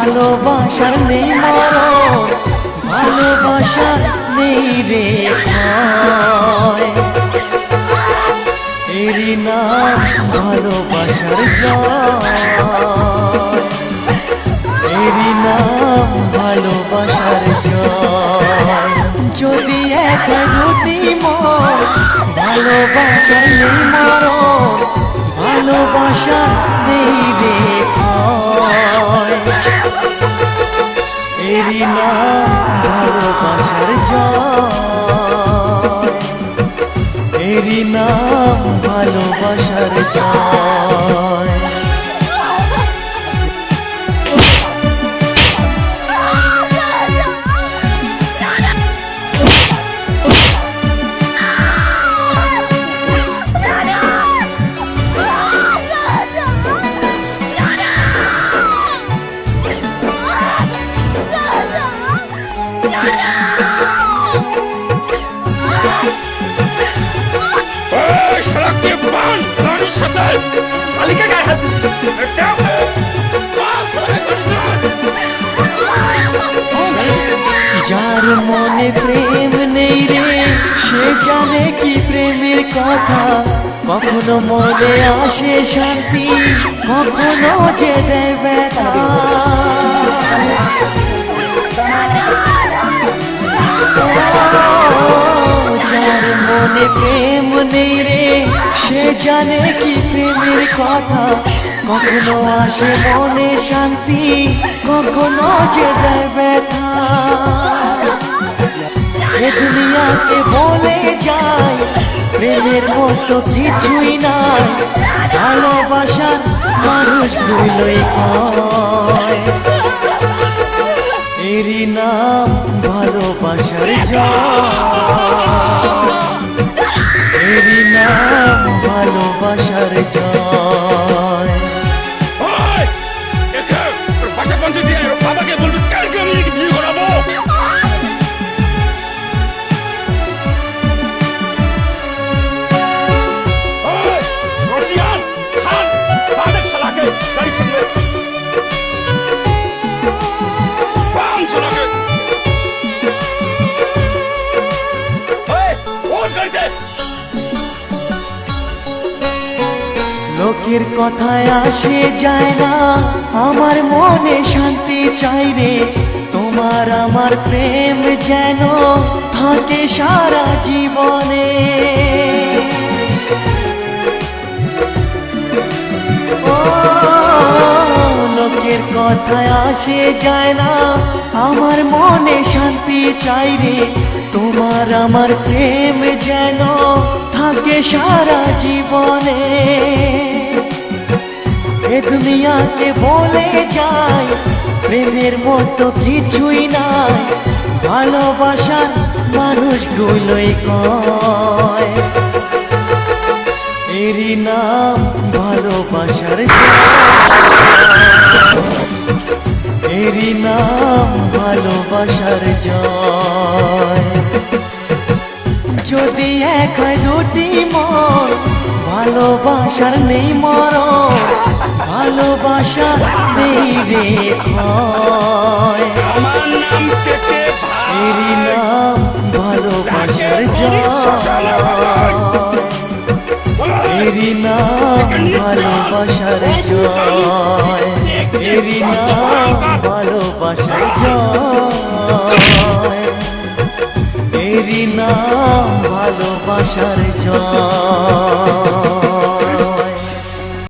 ভালোবাসার নেই মরণ, ভালোবাসার নেই রে ক্ষয়। এরই নাম ভালোবাসার জয়, এরই নাম ভালোবাসার জয়। যদি এক দুটি মন, ভালোবাসার নেই মরণ, ভালোবাসা নেই রে ক্ষয়। এরই নাম ভালোবাসার জয়, এরই নাম ভালোবাসার জয়। যার মনে প্রেম নেই রে, সে জানে কি প্রেমের কথা। কখনো মনে আসে শান্তি, কখনো যে দেয় ব্যথা। যার মনে প্রেম নেই রে, সে জানে কি প্রেমের কথা। কখনো আসে মনে শান্তি, কখনো যে দেয় ব্যথা। এ দুনিয়াতে বলে যায় প্রেমের মতো কিছুই নাই, ভালোবাসার মানুষগুলোই কয়। এরই নাম ভালোবাসার জয়, এরই নাম ভালোবাসার জয়। লোকের কথায় আসে যায় না, আমার মনে শান্তি চাই রে। তোমার আমার প্রেম যেন থাকে সারা জীবনে। ও লোকের কথায় আসে যায় না, আমার মনে শান্তি চাই রে। তোমার আমার প্রেম যেন থাকে সারা জীবনে। এ দুনিয়াতে বলে যায় প্রেমের মতো কিছুই নাই, ভালোবাসার মানুষগুলোই কয়। এরই নাম ভালোবাসার জয়, এরই নাম ভালোবাসার জয়। যদি এক হয় দুটি মন, ভালোবাসার নেই মরণ, ভালোবাসা নেই রে ক্ষয়। এরই নাম ভালোবাসার জয়, এরই নাম ভালোবাসার জয়, এরই নাম ভালোবাসার জয়, এরই নাম ভালোবাসার জয়।